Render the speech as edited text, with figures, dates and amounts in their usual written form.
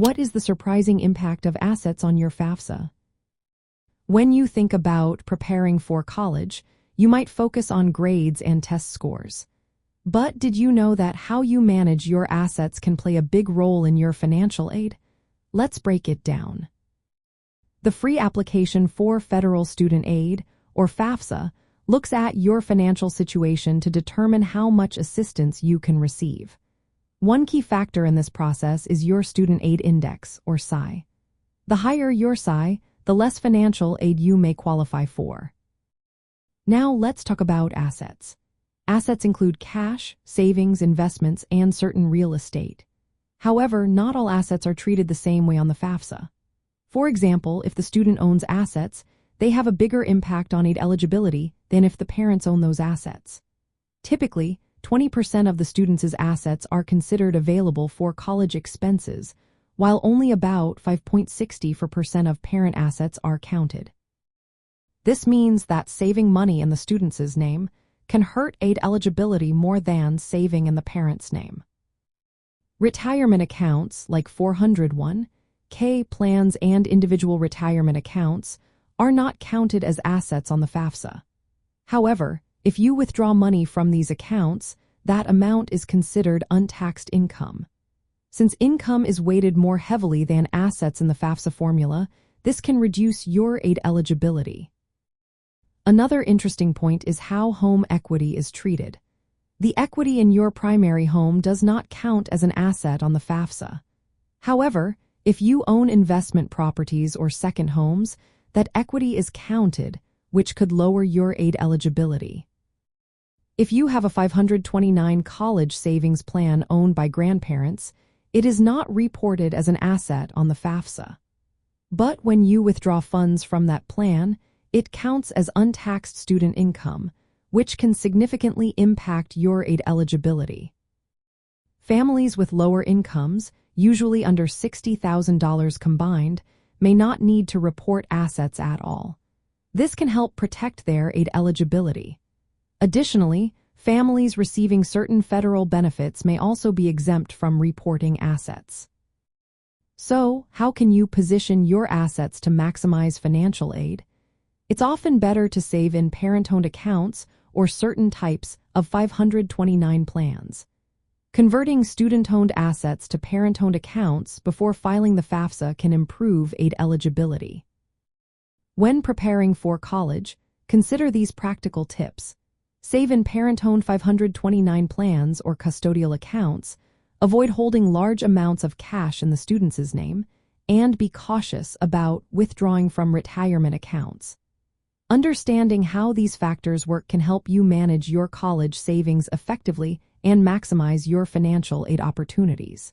What is the surprising impact of assets on your FAFSA? When you think about preparing for college, you might focus on grades and test scores. But did you know that how you manage your assets can play a big role in your financial aid? Let's break it down. The free application for federal student aid, or FAFSA, looks at your financial situation to determine how much assistance you can receive. One key factor in this process is your student aid index, or SI. The higher your SI, the less financial aid you may qualify for. Now let's talk about assets. Assets include cash, savings, investments, and certain real estate. However, not all assets are treated the same way on the FAFSA. For example, if the student owns assets, they have a bigger impact on aid eligibility than if the parents own those assets. Typically, 20% of the student's assets are considered available for college expenses, while only about 5.64% of parent assets are counted. This means that saving money in the student's name can hurt aid eligibility more than saving in the parent's name. Retirement accounts like 401(k) plans and individual retirement accounts are not counted as assets on the FAFSA. However, if you withdraw money from these accounts, that amount is considered untaxed income. Since income is weighted more heavily than assets in the FAFSA formula, this can reduce your aid eligibility. Another interesting point is how home equity is treated. The equity in your primary home does not count as an asset on the FAFSA. However, if you own investment properties or second homes, that equity is counted, which could lower your aid eligibility. If you have a 529 college savings plan owned by grandparents, it is not reported as an asset on the FAFSA. But when you withdraw funds from that plan, it counts as untaxed student income, which can significantly impact your aid eligibility. Families with lower incomes, usually under $60,000 combined, may not need to report assets at all. This can help protect their aid eligibility. Additionally, families receiving certain federal benefits may also be exempt from reporting assets. So, how can you position your assets to maximize financial aid? It's often better to save in parent-owned accounts or certain types of 529 plans. Converting student-owned assets to parent-owned accounts before filing the FAFSA can improve aid eligibility. When preparing for college, consider these practical tips. Save in parent-owned 529 plans or custodial accounts, avoid holding large amounts of cash in the student's name, and be cautious about withdrawing from retirement accounts. Understanding how these factors work can help you manage your college savings effectively and maximize your financial aid opportunities.